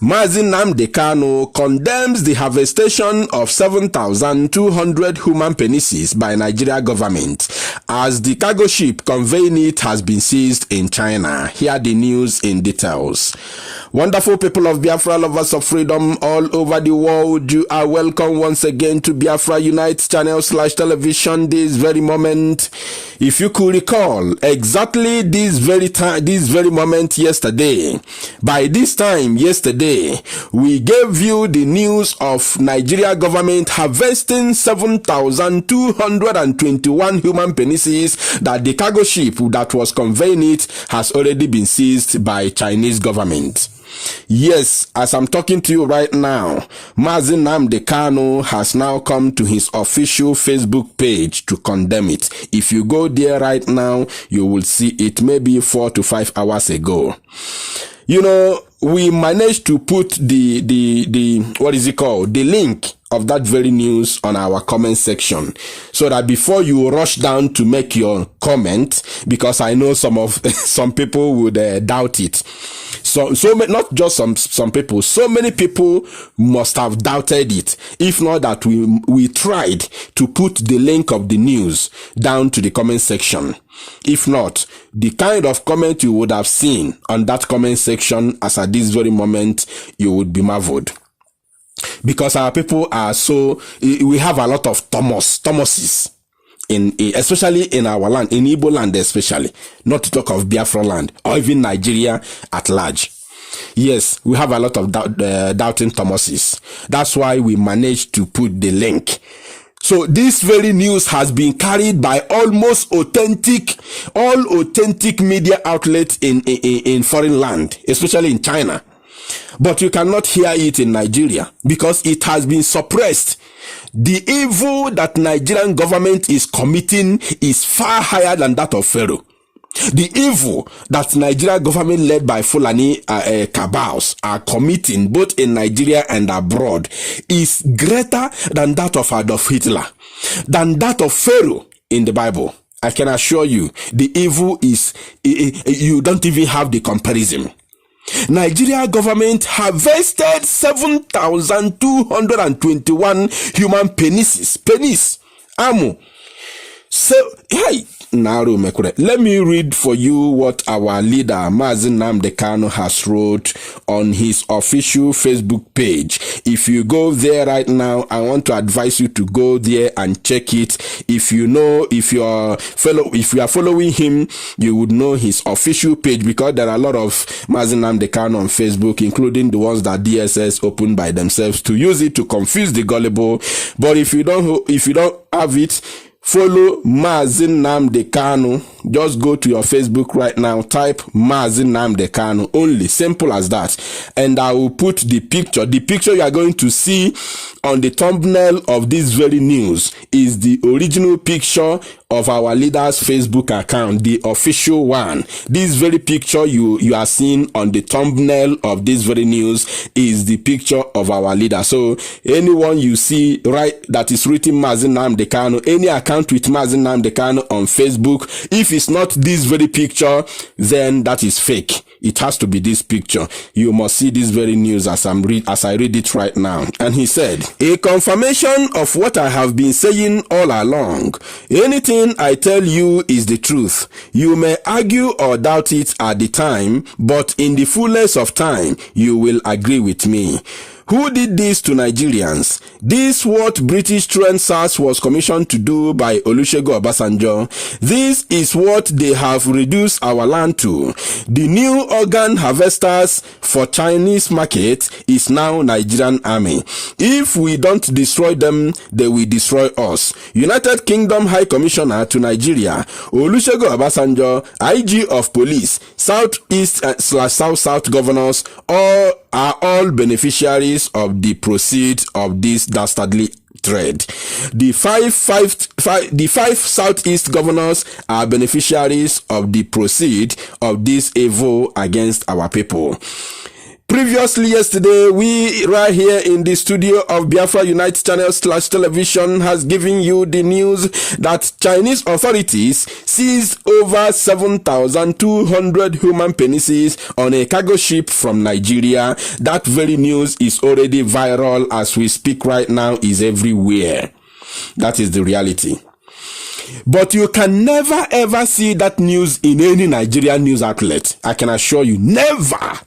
Mazi Nnamdi Kanu condemns the harvestation of 7,200 human penises by Nigeria government as the cargo ship conveying it has been seized in China. Hear the news in details. Wonderful people of Biafra, lovers of freedom all over the world, you are welcome once again to Biafra Unite channel/television. This very moment, if you could recall exactly this very moment yesterday, by this time yesterday, we gave you the news of Nigeria government harvesting 7,221 human penises that the cargo ship that was conveying it has already been seized by Chinese government. Yes, as I'm talking to you right now, Mazi Nnamdi Kanu has now come to his official Facebook page to condemn it. If you go there right now, you will see it maybe 4 to 5 hours ago. You know, we managed to put the link of that very news on our comment section, so that before you rush down to make your comment, because I know some people would doubt it. So not just some people, so many people must have doubted it. If not that we tried to put the link of the news down to the comment section. If not, the kind of comment you would have seen on that comment section as at this very moment, you would be marveled. Because our people are we have a lot of Thomases especially in our land, in Igbo land especially, not to talk of Biafra land or even Nigeria at large. Yes, we have a lot of doubting Thomases. That's why we managed to put the link. So this very news has been carried by all authentic media outlets in foreign land, especially in China. But you cannot hear it in Nigeria because it has been suppressed. The evil that Nigerian government is committing is far higher than that of Pharaoh. The evil that Nigeria government led by Fulani cabals are committing both in Nigeria and abroad is greater than that of Adolf Hitler, than that of Pharaoh in the Bible. I can assure you, the evil is, you don't even have the comparison. Nigeria government harvested 7,221 human penis, amu. So, hey, let me read for you what our leader Mazi Nnamdi Kanu has wrote on his official Facebook page. If you go there right now, I want to advise you to go there and check it. If you are following him, you would know his official page, because there are a lot of Mazi Nnamdi Kanu on Facebook, including the ones that DSS opened by themselves to use it to confuse the gullible. But if you don't have it, follow Mazi Nnamdi Kanu. Just go to your Facebook right now, type Mazi Nnamdi Kanu, only, simple as that. And I will put the picture. The picture you are going to see on the thumbnail of this very news is the original picture of our leader's Facebook account, the official one. This very picture you are seeing on the thumbnail of this very news is the picture of our leader. So anyone you see right that is written Mazi Nnamdi Kanu, any account with Mazi Nnamdi Kanu on Facebook, if it's not this very picture, then that is fake. It has to be this picture. You must see this very news as I read it right now. And he said, a confirmation of what I have been saying all along. Anything I tell you is the truth. You may argue or doubt it at the time, but in the fullness of time, you will agree with me. Who did this to Nigerians? This what British Trend SARS was commissioned to do by Olusegun Obasanjo. This is what they have reduced our land to. The new organ harvesters for Chinese market is now Nigerian army. If we don't destroy them, they will destroy us. United Kingdom High Commissioner to Nigeria, Olusegun Obasanjo, IG of Police, Southeast/South governors, are all beneficiaries of the proceeds of this dastardly trade. The five Southeast governors are beneficiaries of the proceeds of this evil against our people. Previously yesterday, we right here in the studio of Biafra Unite channel / television has given you the news that Chinese authorities seized over 7,200 human penises on a cargo ship from Nigeria. That very news is already viral as we speak right now, is everywhere. That is the reality. But you can never ever see that news in any Nigerian news outlet. I can assure you, never.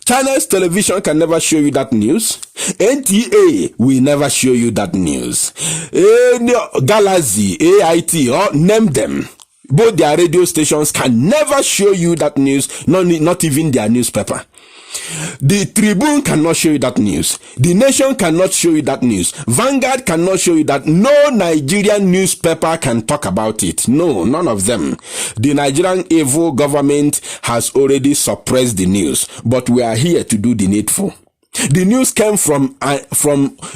Channels television can never show you that news. NTA will never show you that news. Galaxy, AIT, or name them. Both their radio stations can never show you that news, not even their newspaper. The Tribune cannot show you that news. The Nation cannot show you that news. Vanguard cannot show you that. No Nigerian newspaper can talk about it. No, none of them. The Nigerian evil government has already suppressed the news, but we are here to do the needful. The news came from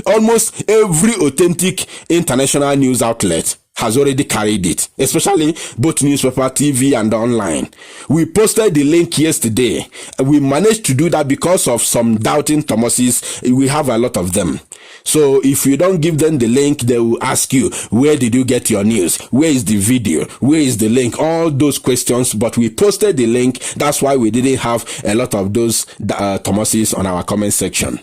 almost every authentic international news outlet. Has already carried it, especially both newspaper, TV, and online. We posted the link yesterday. We managed to do that because of some doubting Thomases. We have a lot of them. So if you don't give them the link, they will ask you, where did you get your news? Where is the video? Where is the link? All those questions, but we posted the link. That's why we didn't have a lot of those Thomases on our comment section.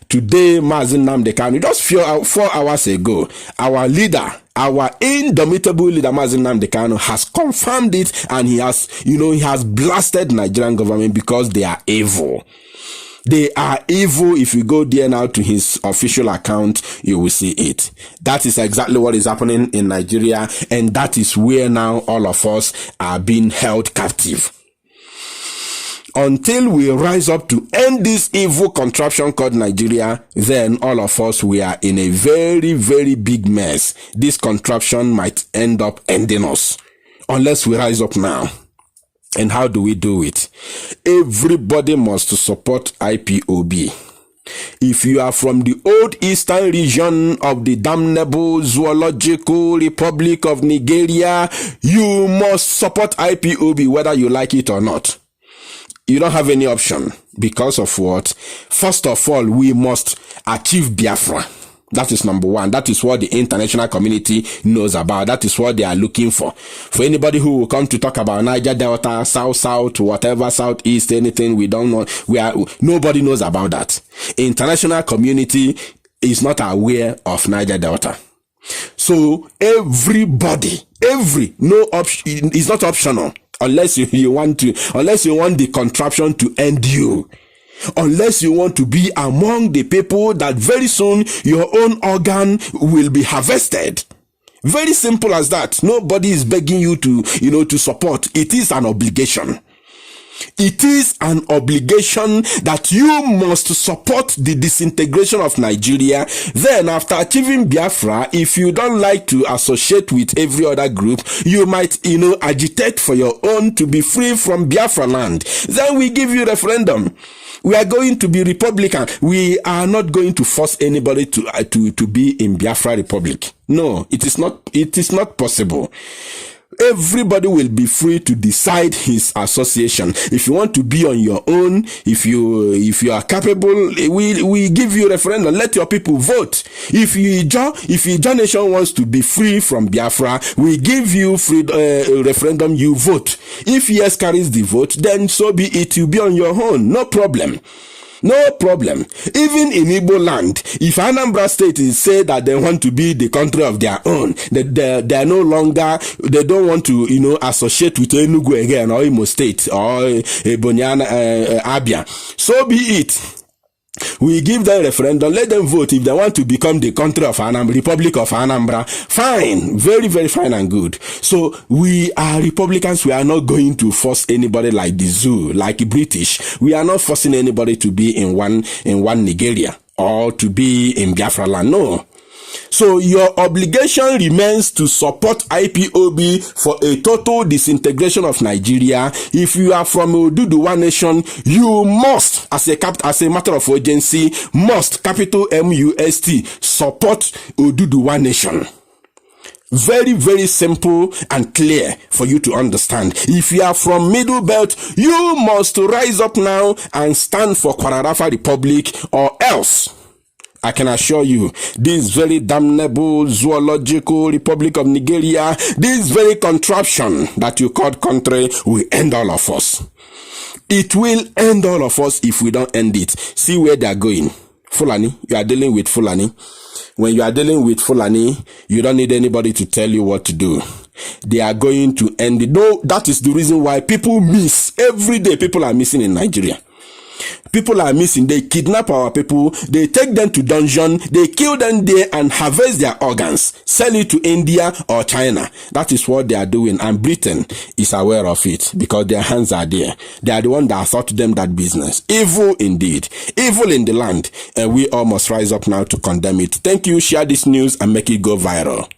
Today, Mazi Nnamdi Kanu, just 4 hours ago, our leader, our indomitable leader, Mazi Nnamdi Kanu, has confirmed it, and he has blasted Nigerian government because they are evil. They are evil. If you go there now to his official account, you will see it. That is exactly what is happening in Nigeria, and that is where now all of us are being held captive. Until we rise up to end this evil contraption called Nigeria, then all of us, we are in a very, very big mess. This contraption might end up ending us unless we rise up now. And how do we do it? Everybody must support IPOB. If you are from the old eastern region of the damnable Zoological Republic of Nigeria, you must support IPOB whether you like it or not. You don't have any option. Because of what? First of all, we must achieve Biafra. That is number one. That is what the international community knows about. That is what they are looking for. For anybody who will come to talk about Niger Delta, South, whatever, Southeast, anything, we don't know. Nobody knows about that. International community is not aware of Niger Delta. So everybody, no option, is not optional. Unless you want the contraption to end you. Unless you want to be among the people that very soon your own organ will be harvested. Very simple as that. Nobody is begging you to support. It is an obligation. It is an obligation that you must support the disintegration of Nigeria. Then after achieving Biafra, if you don't like to associate with every other group, you might, agitate for your own to be free from Biafra land. Then we give you referendum. We are going to be Republican. We are not going to force anybody to be in Biafra Republic. No, it is not possible. Everybody will be free to decide his association. If you want to be on your own, if you are capable, we give you referendum. Let your people vote. If Ijaw Nation wants to be free from Biafra, we give you referendum. You vote. If yes carries the vote, then so be it. You be on your own. No problem. No problem. Even in Igbo land, if Anambra State is say that they want to be the country of their own, they are no longer, they don't want to, associate with Enugu again, or Imo State, or Ebonyi, Abia. So be it. We give them referendum, let them vote. If they want to become the country of Anambra, Republic of Anambra, fine, very, very fine and good. So we are Republicans. We are not going to force anybody like the zoo, like British. We are not forcing anybody to be in one Nigeria or to be in Biafra land. No. So your obligation remains to support IPOB for a total disintegration of Nigeria. If you are from Oduduwa Nation, you must, as a matter of urgency, must, capital MUST, support Oduduwa Nation. Very, very simple and clear for you to understand. If you are from Middle Belt, you must rise up now and stand for Kwara Rapha Republic, or else I can assure you, this very damnable zoological Republic of Nigeria, this very contraption that you called country, will end all of us. It will end all of us if we don't end it. See where they are going. Fulani, you are dealing with Fulani. When you are dealing with Fulani, you don't need anybody to tell you what to do. They are going to end it. No, that is the reason why people miss. Every day people are missing in Nigeria. People are missing. They kidnap our people. They take them to dungeon. They kill them there and harvest their organs. Sell it to India or China. That is what they are doing. And Britain is aware of it because their hands are there. They are the one that taught them that business. Evil indeed. Evil in the land. And we all must rise up now to condemn it. Thank you. Share this news and make it go viral.